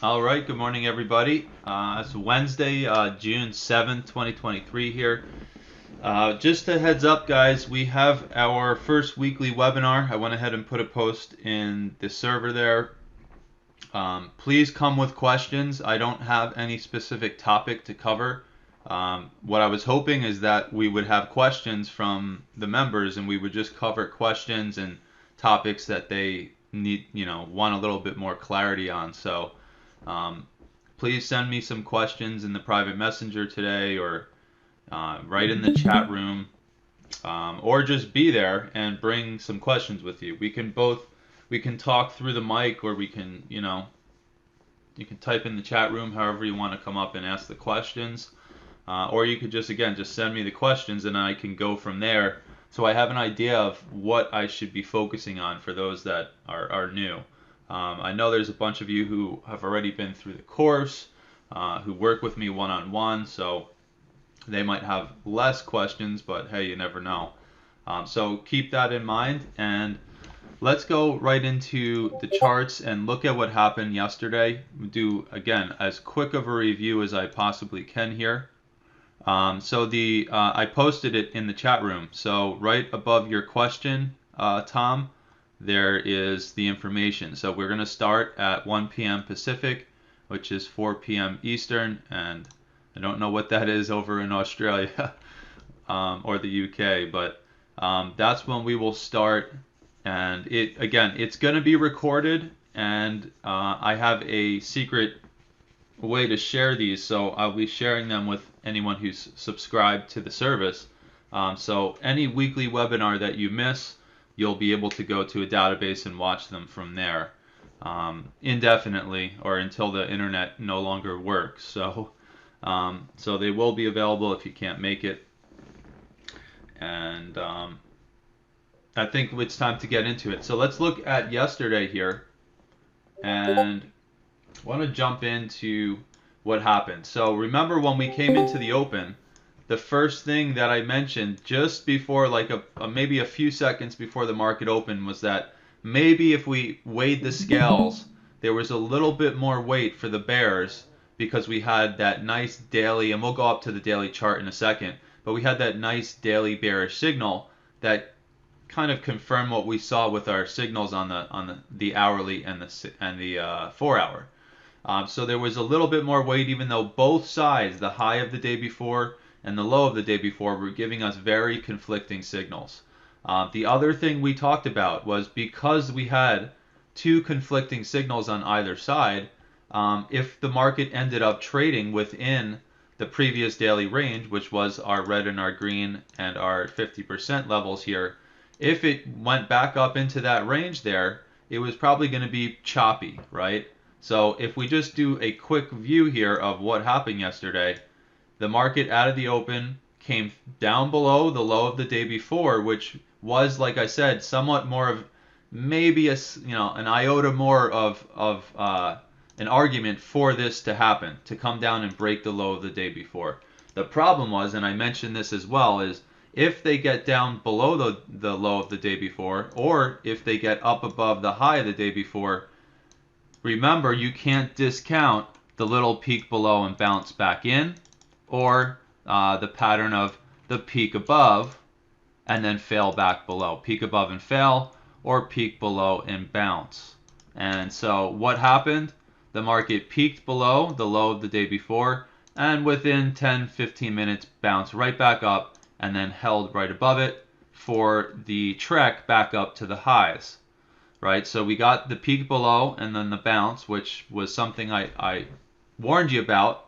All right, good morning, everybody. It's Wednesday, June 7th, 2023 here. Just a heads up, guys, we have our first weekly webinar. I went ahead and put a post in the server there. Please come with questions. I don't have any specific topic to cover. What I was hoping is that we would have questions from the members and we would just cover questions and topics that they need, want a little bit more clarity on. So please send me some questions in the private messenger today, or right in the chat room, or just be there and bring some questions with you. We can talk through the mic, or we can, you can type in the chat room however you want to come up and ask the questions. Or you could just send me the questions and I can go from there, so I have an idea of what I should be focusing on for those that are new. I know there's a bunch of you who have already been through the course, who work with me one-on-one, so they might have less questions, but hey, you never know. So keep that in mind, and let's go right into the charts and look at what happened yesterday. We'll do, again, as quick of a review as I possibly can here. I posted it in the chat room. So right above your question, Tom, there is the information. So we're going to start at 1 p.m. Pacific, which is 4 p.m. Eastern, and I don't know what that is over in Australia or the UK, but that's when we will start. And it's going to be recorded, and I have a secret way to share these, so I'll be sharing them with anyone who's subscribed to the service. So any weekly webinar that you miss, you'll be able to go to a database and watch them from there indefinitely, or until the internet no longer works. So they will be available if you can't make it. And I think it's time to get into it. So let's look at yesterday here, and I want to jump into what happened. So remember, when we came into the open, the first thing that I mentioned just before, like maybe a few seconds before the market opened, was that maybe if we weighed the scales, there was a little bit more weight for the bears, because we had that nice daily, and we'll go up to the daily chart in a second, but we had that nice daily bearish signal that kind of confirmed what we saw with our signals on the hourly and the 4 hour. So there was a little bit more weight, even though both sides, the high of the day before and the low of the day before, were giving us very conflicting signals. The other thing we talked about was, because we had two conflicting signals on either side, if the market ended up trading within the previous daily range, which was our red and our green and our 50% levels here, if it went back up into that range there, it was probably going to be choppy, right? So if we just do a quick view here of what happened yesterday, the market out of the open came down below the low of the day before, which was, like I said, somewhat more of maybe an iota more of an argument for this to happen, to come down and break the low of the day before. The problem was, and I mentioned this as well, is if they get down below the low of the day before, or if they get up above the high of the day before, remember, you can't discount the little peak below and bounce back in, or the pattern of the peak above and then fail back below. Peak above and fail, or peak below and bounce. And so what happened? The market peaked below the low of the day before, and within 10-15 minutes bounced right back up and then held right above it for the trek back up to the highs. Right, so we got the peak below and then the bounce, which was something I warned you about.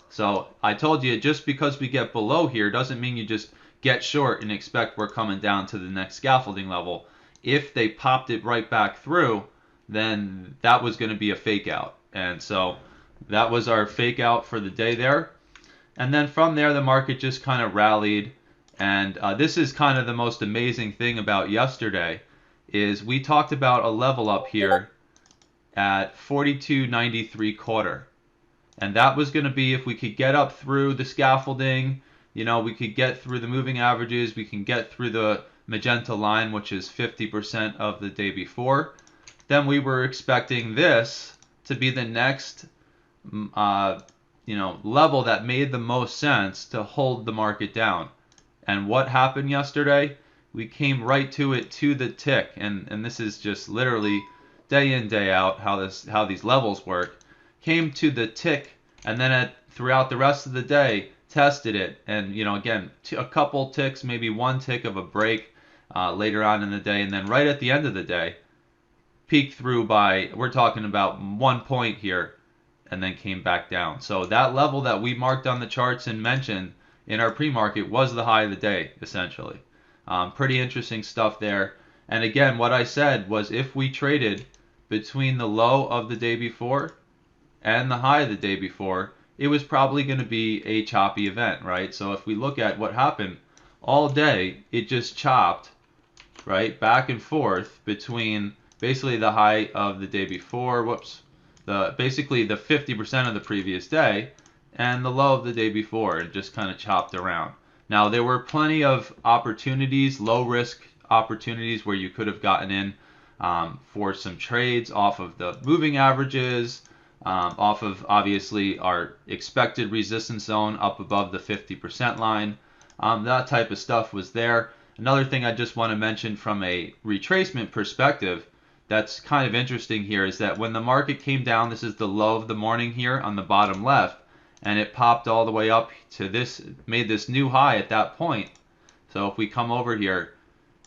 So I told you, just because we get below here doesn't mean you just get short and expect we're coming down to the next scaffolding level. If they popped it right back through, then that was going to be a fake out. And so that was our fake out for the day there. And then from there, the market just kind of rallied. And this is kind of the most amazing thing about yesterday, is we talked about a level up here at 42.93 and that was going to be, if we could get up through the scaffolding, we could get through the moving averages, we can get through the magenta line, which is 50% of the day before, then we were expecting this to be the next level that made the most sense to hold the market down. And what happened yesterday? We came right to it to the tick, and this is just literally day in day out how these levels work. Came to the tick, and then throughout the rest of the day tested it, and again a couple ticks, maybe one tick of a break later on in the day, and then right at the end of the day peaked through by, we're talking about 1 point here, and then came back down. So that level that we marked on the charts and mentioned in our pre-market was the high of the day, essentially. Pretty interesting stuff there. And again, what I said was if we traded between the low of the day before and the high of the day before, it was probably going to be a choppy event, right? So if we look at what happened all day, it just chopped, right, back and forth between basically the high of the day before, basically the 50% of the previous day, and the low of the day before, and just kind of chopped around. Now there were plenty of opportunities, low risk opportunities, where you could have gotten in for some trades off of the moving averages, off of obviously our expected resistance zone up above the 50% line. That type of stuff was there. Another thing I just want to mention from a retracement perspective that's kind of interesting here is that when the market came down, this is the low of the morning here on the bottom left, and it popped all the way up to this, made this new high at that point. So if we come over here,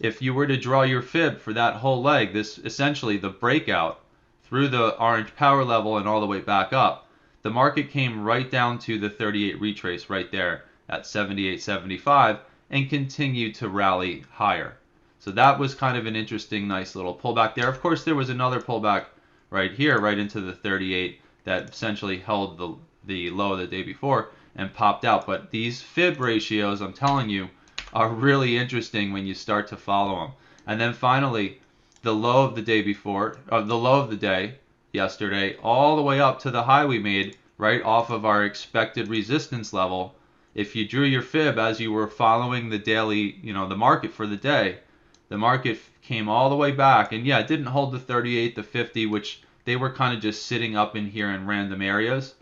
if you were to draw your fib for that whole leg, this essentially the breakout through the orange power level and all the way back up, the market came right down to the 38 retrace right there at 78.75 and continued to rally higher. So that was kind of an interesting, nice little pullback there. Of course, there was another pullback right here, right into the 38 that essentially held the low of the day before and popped out. But these fib ratios, I'm telling you, are really interesting when you start to follow them. And then finally, the low of the day before, the low of the day yesterday, all the way up to the high we made right off of our expected resistance level. If you drew your fib as you were following the daily, the market for the day, the market came all the way back, and yeah, it didn't hold the 38, the 50, which they were kind of just sitting up in here in random areas,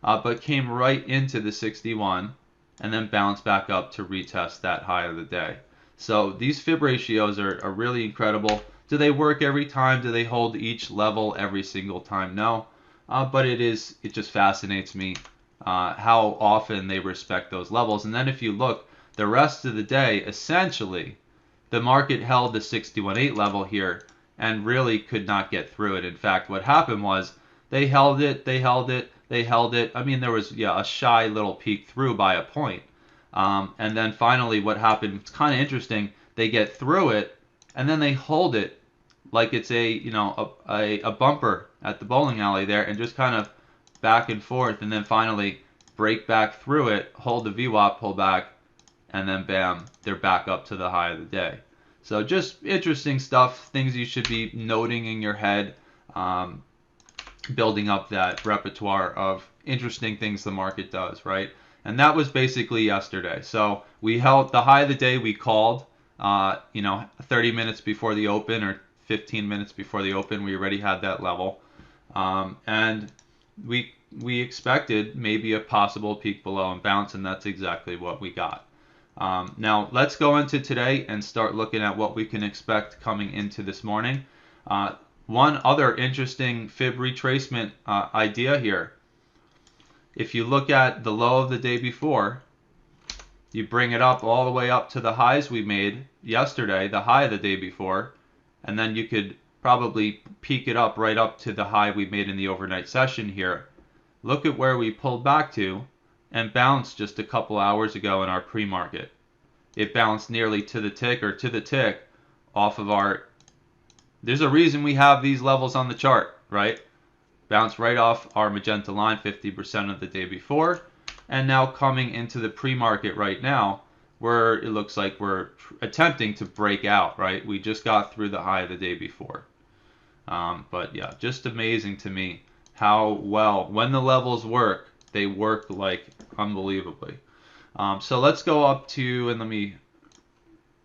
but came right into the 61 and then bounced back up to retest that high of the day. So these fib ratios are really incredible. Do they work every time? Do they hold each level every single time? No. But it just fascinates me how often they respect those levels. And then if you look, the rest of the day, essentially, the market held the 61.8 level here and really could not get through it. In fact, what happened was they held it, they held it, they held it. I mean, there was a shy little peek through by a point. And then finally what happened, it's kind of interesting, they get through it and then they hold it like it's a bumper at the bowling alley there, and just kind of back and forth, and then finally break back through it, hold the VWAP, pull back, and then bam, they're back up to the high of the day. So just interesting stuff, things you should be noting in your head, building up that repertoire of interesting things the market does, right? And that was basically yesterday. So we held the high of the day, we called, 30 minutes before the open or 15 minutes before the open, we already had that level. And we expected maybe a possible peak below and bounce, and that's exactly what we got. Now let's go into today and start looking at what we can expect coming into this morning. One other interesting fib retracement idea here. If you look at the low of the day before, you bring it up all the way up to the highs we made yesterday, the high of the day before, and then you could probably peak it up right up to the high we made in the overnight session here. Look at where we pulled back to and bounced just a couple hours ago in our pre-market. It bounced nearly to the tick off of our, there's a reason we have these levels on the chart, right? Bounced right off our magenta line 50% of the day before, and now coming into the pre-market right now, where it looks like we're attempting to break out, right? We just got through the high of the day before. But yeah, just amazing to me how well, when the levels work, they work like unbelievably. So let's go up to, and let me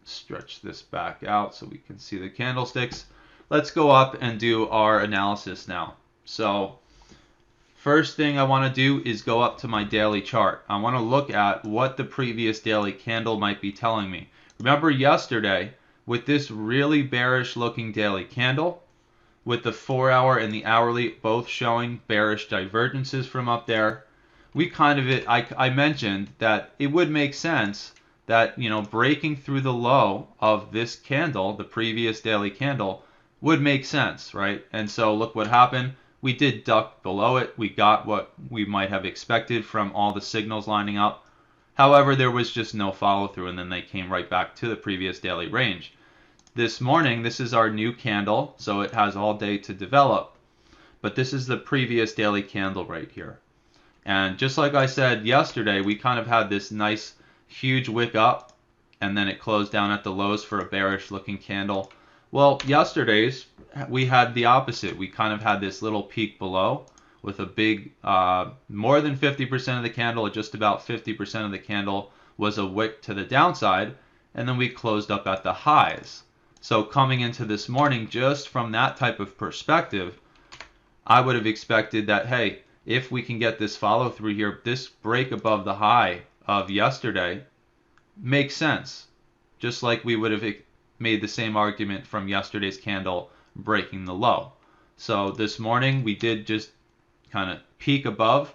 stretch this back out so we can see the candlesticks. Let's go up and do our analysis now. So First thing I want to do is go up to my daily chart. I want to look at what the previous daily candle might be telling me. Remember yesterday, with this really bearish looking daily candle, with the 4-hour and the hourly both showing bearish divergences from up there, I mentioned that it would make sense that, breaking through the low of this candle, the previous daily candle, would make sense, right? And so look what happened. We did duck below it. We got what we might have expected from all the signals lining up. However, there was just no follow through, and then they came right back to the previous daily range. This morning, this is our new candle, so it has all day to develop. But this is the previous daily candle right here. And just like I said yesterday, we kind of had this nice huge wick up, and then it closed down at the lows for a bearish looking candle. Well, yesterday's, we had the opposite. We kind of had this little peak below with a big, more than 50% of the candle, or just about 50% of the candle was a wick to the downside, and then we closed up at the highs. So coming into this morning, just from that type of perspective, I would have expected that, hey, if we can get this follow through here, this break above the high of yesterday makes sense. Just like we would have made the same argument from yesterday's candle breaking the low. So this morning we did just kind of peak above.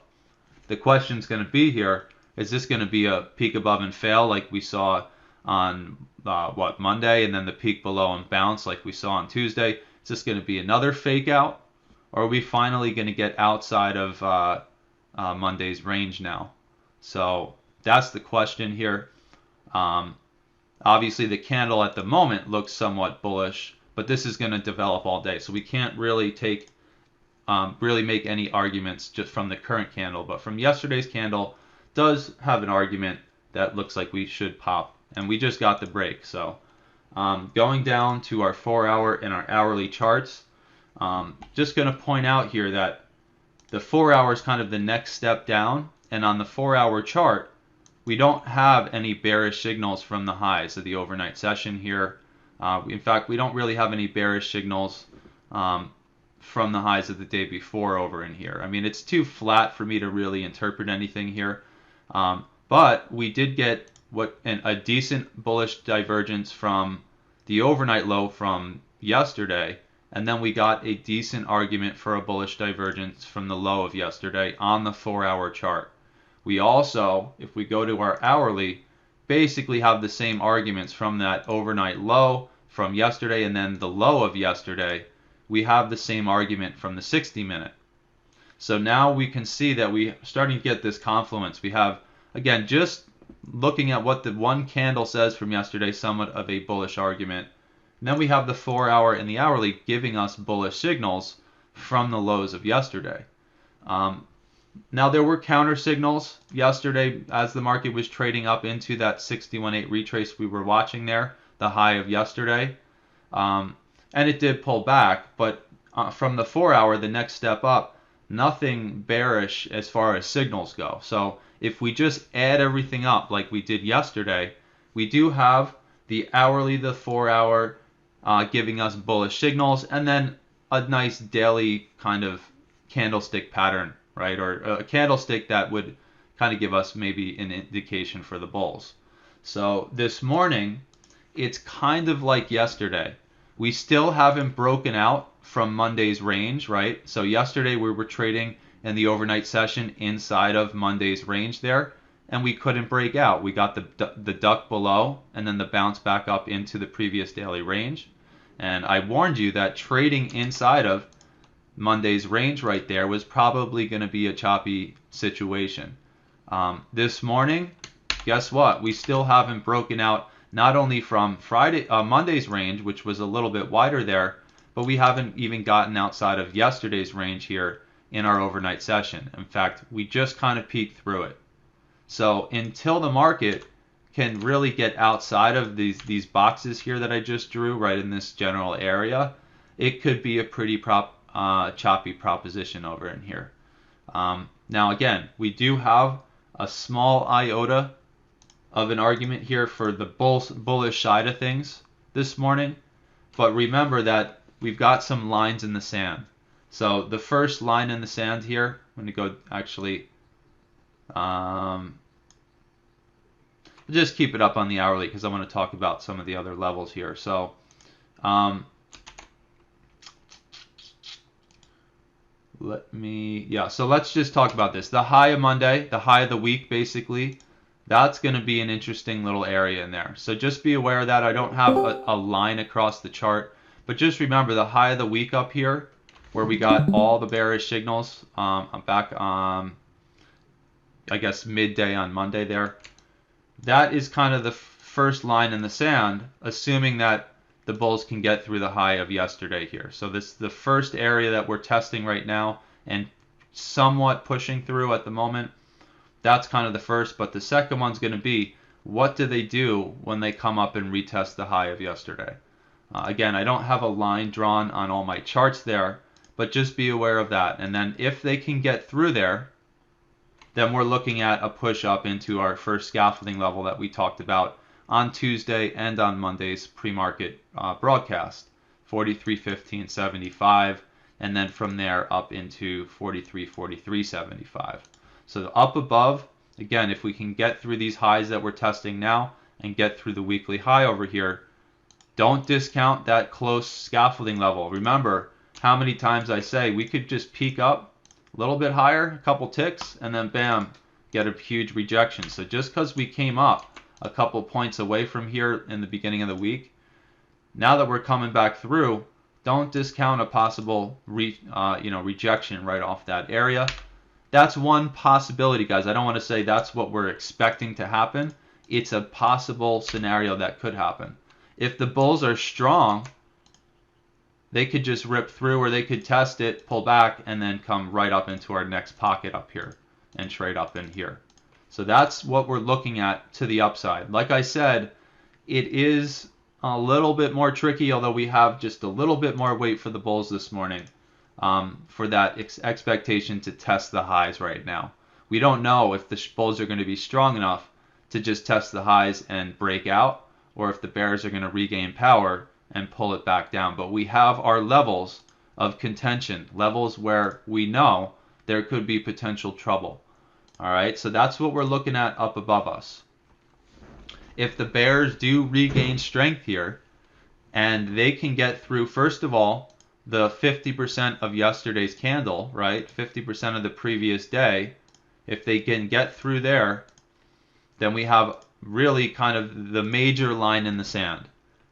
The question's going to be here, is this going to be a peak above and fail like we saw on Monday, and then the peak below and bounce like we saw on Tuesday? Is this going to be another fake out, or are we finally going to get outside of Monday's range now? So that's the question here. Obviously, the candle at the moment looks somewhat bullish, but this is going to develop all day, so we can't really make any arguments just from the current candle. But from yesterday's candle, does have an argument that looks like we should pop, and we just got the break. So going down to our 4-hour and our hourly charts, just going to point out here that the 4-hour is kind of the next step down, and on the 4-hour chart, we don't have any bearish signals from the highs of the overnight session here. In fact, we don't really have any bearish signals from the highs of the day before over in here. I mean, it's too flat for me to really interpret anything here. But we did get a decent bullish divergence from the overnight low from yesterday, and then we got a decent argument for a bullish divergence from the low of yesterday on the 4-hour chart. We also, if we go to our hourly, basically have the same arguments from that overnight low from yesterday and then the low of yesterday. We have the same argument from the 60-minute. So now we can see that we're starting to get this confluence. We have, again, just looking at what the one candle says from yesterday, somewhat of a bullish argument. And then we have the 4-hour and the hourly giving us bullish signals from the lows of yesterday. Now, there were counter signals yesterday as the market was trading up into that 61.8 retrace we were watching there, the high of yesterday. And it did pull back, but from the 4-hour, the next step up, nothing bearish as far as signals go. So if we just add everything up like we did yesterday, we do have the hourly, the 4-hour giving us bullish signals, and then a nice daily kind of candlestick pattern, right? Or a candlestick that would kind of give us maybe an indication for the bulls. So this morning, it's kind of like yesterday. We still haven't broken out from Monday's range, right? So yesterday we were trading in the overnight session inside of Monday's range there, and we couldn't break out. We got the duck below and then the bounce back up into the previous daily range. And I warned you that trading inside of Monday's range right there was probably going to be a choppy situation. This morning, guess what? We still haven't broken out not only from Monday's range, which was a little bit wider there, but we haven't even gotten outside of yesterday's range here in our overnight session. In fact, we just kind of peeked through it. So until the market can really get outside of these boxes here that I just drew right in this general area, it could be a pretty choppy proposition over in here. Now again, we do have a small iota of an argument here for the bullish side of things this morning, but remember that we've got some lines in the sand. So the first line in the sand here, I'm going to go actually, just keep it up on the hourly because I want to talk about some of the other levels here. So so let's just talk about this. The high of Monday, the high of the week basically, that's going to be an interesting little area in there. So just be aware of that. I don't have a line across the chart, but just remember the high of the week up here, where we got all the bearish signals. I'm back I guess midday on Monday there. That is kind of the first line in the sand, assuming that the bulls can get through the high of yesterday here. So this is the first area that we're testing right now and somewhat pushing through at the moment. That's kind of the first, but the second one's going to be, what do they do when they come up and retest the high of yesterday? Again, I don't have a line drawn on all my charts there, but just be aware of that. And then if they can get through there, then we're looking at a push up into our first scaffolding level that we talked about on Tuesday and on Monday's pre-market broadcast, 43.15.75, and then from there up into 43.43.75. So up above, again, if we can get through these highs that we're testing now and get through the weekly high over here, don't discount that close scaffolding level. Remember how many times I say we could just peak up a little bit higher, a couple ticks, and then bam, get a huge rejection. So just because we came up a couple points away from here in the beginning of the week, now that we're coming back through, don't discount a possible rejection right off that area. That's one possibility, guys. I don't want to say that's what we're expecting to happen. It's a possible scenario that could happen. If the bulls are strong, they could just rip through, or they could test it, pull back, and then come right up into our next pocket up here and trade up in here. So that's what we're looking at to the upside. Like I said, it is a little bit more tricky, although we have just a little bit more weight for the bulls this morning for that expectation to test the highs right now. We don't know if the bulls are going to be strong enough to just test the highs and break out, or if the bears are going to regain power and pull it back down. But we have our levels of contention, levels where we know there could be potential trouble. All right, so that's what we're looking at up above us. If the bears do regain strength here and they can get through, first of all, the 50% of yesterday's candle, right? 50% of the previous day, if they can get through there, then we have really kind of the major line in the sand.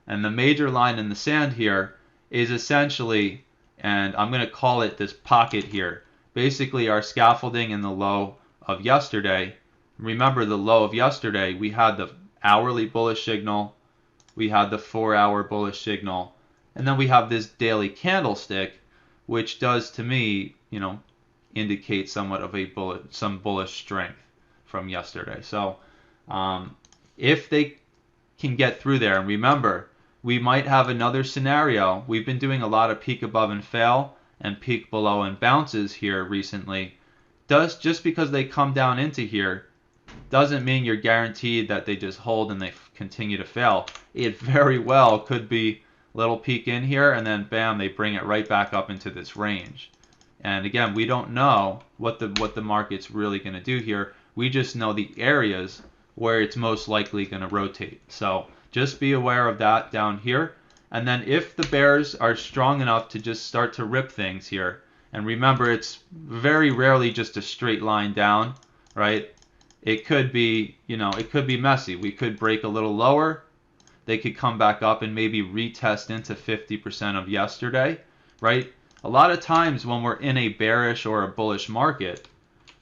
And the major line in the sand here is essentially, and I'm going to call it this pocket here, basically our scaffolding in the low of yesterday. Remember the low of yesterday, we had the hourly bullish signal, we had the 4-hour bullish signal, and then we have this daily candlestick, which does to me, indicate somewhat of some bullish strength from yesterday. So if they can get through there, and remember, we might have another scenario. We've been doing a lot of peak above and fail and peak below and bounces here recently. Just because they come down into here doesn't mean you're guaranteed that they just hold and they continue to fail. It very well could be a little peak in here and then bam, they bring it right back up into this range. And again, we don't know what the market's really going to do here. We just know the areas where it's most likely going to rotate. So just be aware of that down here. And then if the bears are strong enough to just start to rip things here, and remember it's very rarely just a straight line down, right? It could be, it could be messy. We could break a little lower. They could come back up and maybe retest into 50% of yesterday, right? A lot of times when we're in a bearish or a bullish market,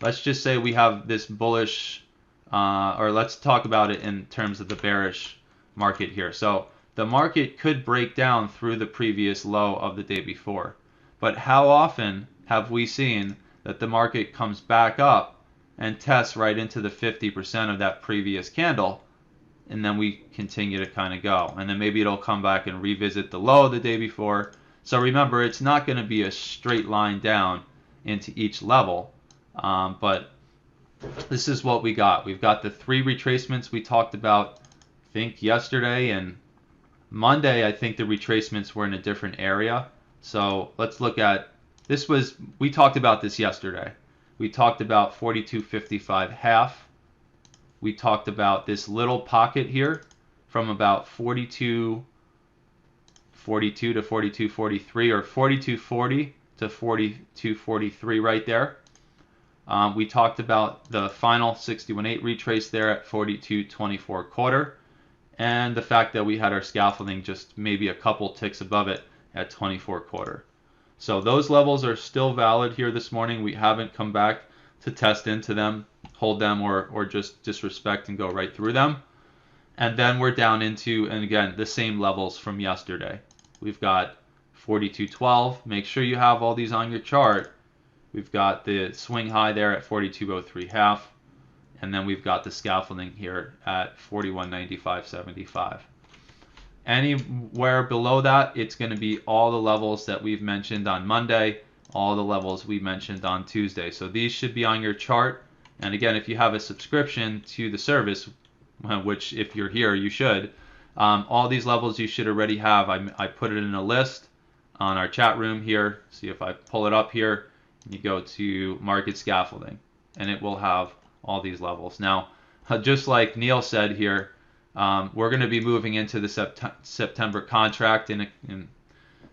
let's just say we have this bullish, or let's talk about it in terms of the bearish market here. So the market could break down through the previous low of the day before. But how often have we seen that the market comes back up and tests right into the 50% of that previous candle, and then we continue to kind of go, and then maybe it'll come back and revisit the low of the day before. So remember, it's not going to be a straight line down into each level, but this is what we got. We've got the 3 retracements we talked about, I think yesterday, and Monday I think the retracements were in a different area. So let's look at we talked about this yesterday. We talked about 42.55 half. We talked about this little pocket here from about 42.42 to 42.43, or 42.40 to 42.43 right there. We talked about the final 61.8 retrace there at 42.24 quarter, and the fact that we had our scaffolding just maybe a couple ticks above it at 24 quarter. So those levels are still valid here this morning. We haven't come back to test into them, hold them, or just disrespect and go right through them. And then we're down into, and again, the same levels from yesterday. We've got 42.12. Make sure you have all these on your chart. We've got the swing high there at 42.03 half. And then we've got the scaffolding here at 41.95.75. Anywhere below that, it's going to be all the levels that we've mentioned on Monday, all the levels we mentioned on Tuesday. So these should be on your chart. And again, if you have a subscription to the service, which if you're here, you should, all these levels you should already have. I put it in a list on our chat room here. See if I pull it up here, you go to market scaffolding, and it will have all these levels. Now, just like Neil said here, we're going to be moving into the September contract in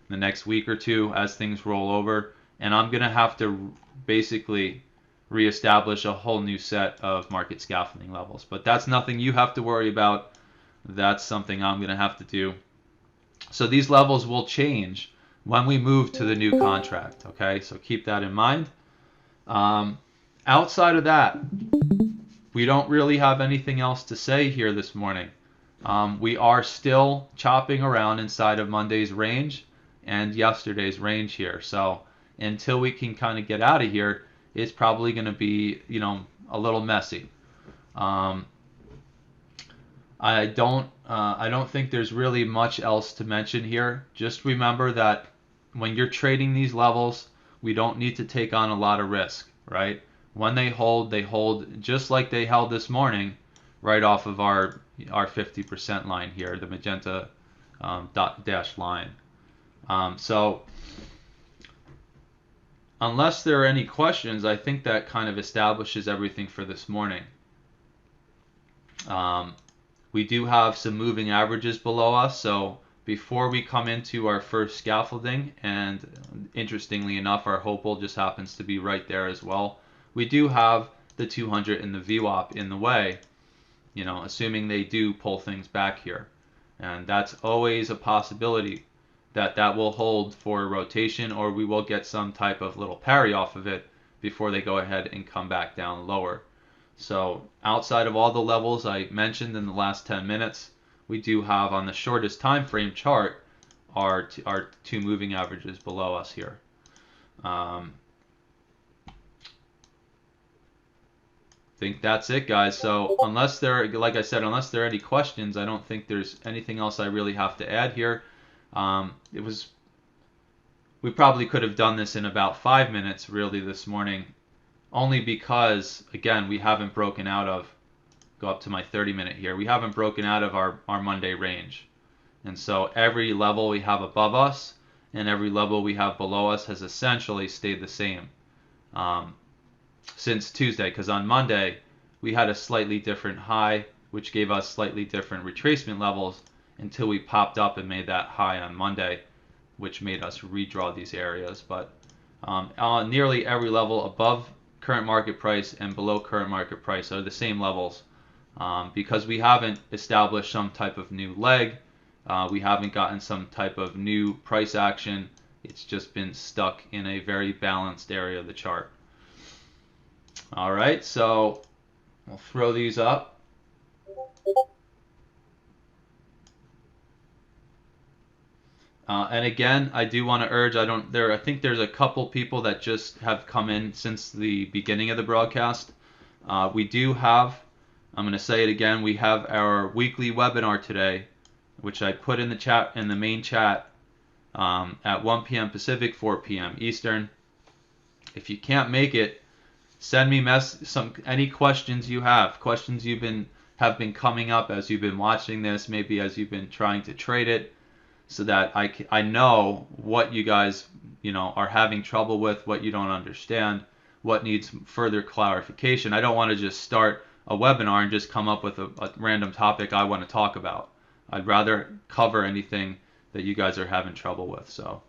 the next week or two as things roll over, and I'm going to have to basically reestablish a whole new set of market scaffolding levels. But that's nothing you have to worry about. That's something I'm going to have to do. So these levels will change when we move to the new contract. Okay, so keep that in mind. Outside of that, we don't really have anything else to say here this morning. We are still chopping around inside of Monday's range and yesterday's range here. So until we can kind of get out of here, it's probably going to be, a little messy. I don't think there's really much else to mention here. Just remember that when you're trading these levels, we don't need to take on a lot of risk, right? When they hold just like they held this morning, right off of our 50% line here, the magenta dashed line. So unless there are any questions, I think that kind of establishes everything for this morning. We do have some moving averages below us, so before we come into our first scaffolding, and interestingly enough, our hopeful just happens to be right there as well, we do have the 200 and the VWAP in the way, assuming they do pull things back here. And that's always a possibility that will hold for a rotation, or we will get some type of little parry off of it before they go ahead and come back down lower. So outside of all the levels I mentioned in the last 10 minutes, we do have on the shortest time frame chart our two moving averages below us here. I think that's it, guys. So unless there are any questions, I don't think there's anything else I really have to add here. We probably could have done this in about 5 minutes really this morning, only because, again, we haven't broken out of, go up to my 30-minute here, we haven't broken out of our Monday range. And so every level we have above us and every level we have below us has essentially stayed the same since Tuesday, because on Monday we had a slightly different high, which gave us slightly different retracement levels until we popped up and made that high on Monday, which made us redraw these areas. But on nearly every level above current market price and below current market price are the same levels, because we haven't established some type of new leg, we haven't gotten some type of new price action. It's just been stuck in a very balanced area of the chart. All right, so we'll throw these up. And again, I do want to urge, I think there's a couple people that just have come in since the beginning of the broadcast. We do have, I'm going to say it again, we have our weekly webinar today, which I put in the chat, in the main chat, at 1 p.m. Pacific, 4 p.m. Eastern. If you can't make it, send me any questions you have, questions have been coming up as you've been watching this, maybe as you've been trying to trade it. so that I know what you guys, are having trouble with, what you don't understand, what needs further clarification. I don't want to just start a webinar and just come up with a random topic I want to talk about. I'd rather cover anything that you guys are having trouble with. So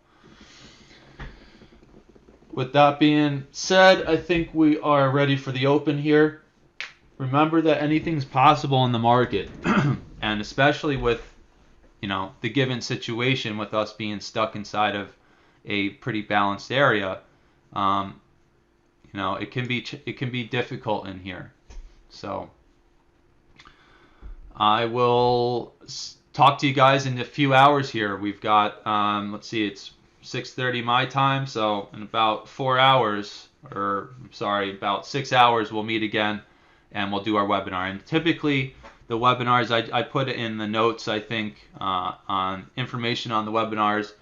with that being said, I think we are ready for the open here. Remember that anything's possible in the market, and especially with the given situation with us being stuck inside of a pretty balanced area. It can be difficult in here. So I will talk to you guys in a few hours here. We've got let's see, it's 6:30 my time, so in about 4 hours, or sorry, about 6 hours, we'll meet again and we'll do our webinar. And typically the webinars, I put in the notes, I think, on information on the webinars,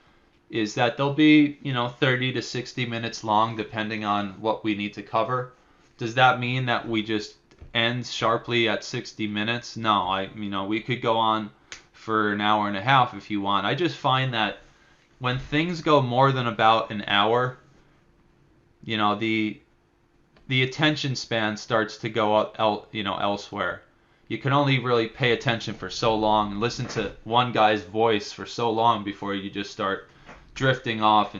is that they'll be 30 to 60 minutes long depending on what we need to cover. Does that mean that we just end sharply at 60 minutes? No, we could go on for an hour and a half if you want. I just find that when things go more than about an hour, the attention span starts to go up, elsewhere. You can only really pay attention for so long and listen to one guy's voice for so long before you just start drifting off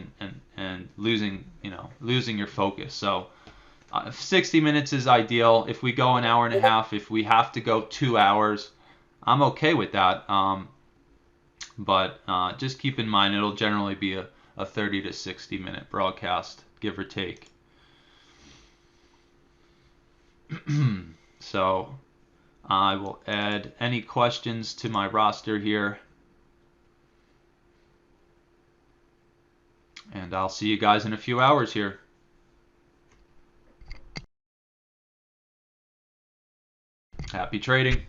and losing your focus. So 60 minutes is ideal. If we go an hour and a half, if we have to go 2 hours, I'm okay with that. But just keep in mind it'll generally be a 30 to 60 minute broadcast, give or take. So I will add any questions to my roster here. And I'll see you guys in a few hours here. Happy trading.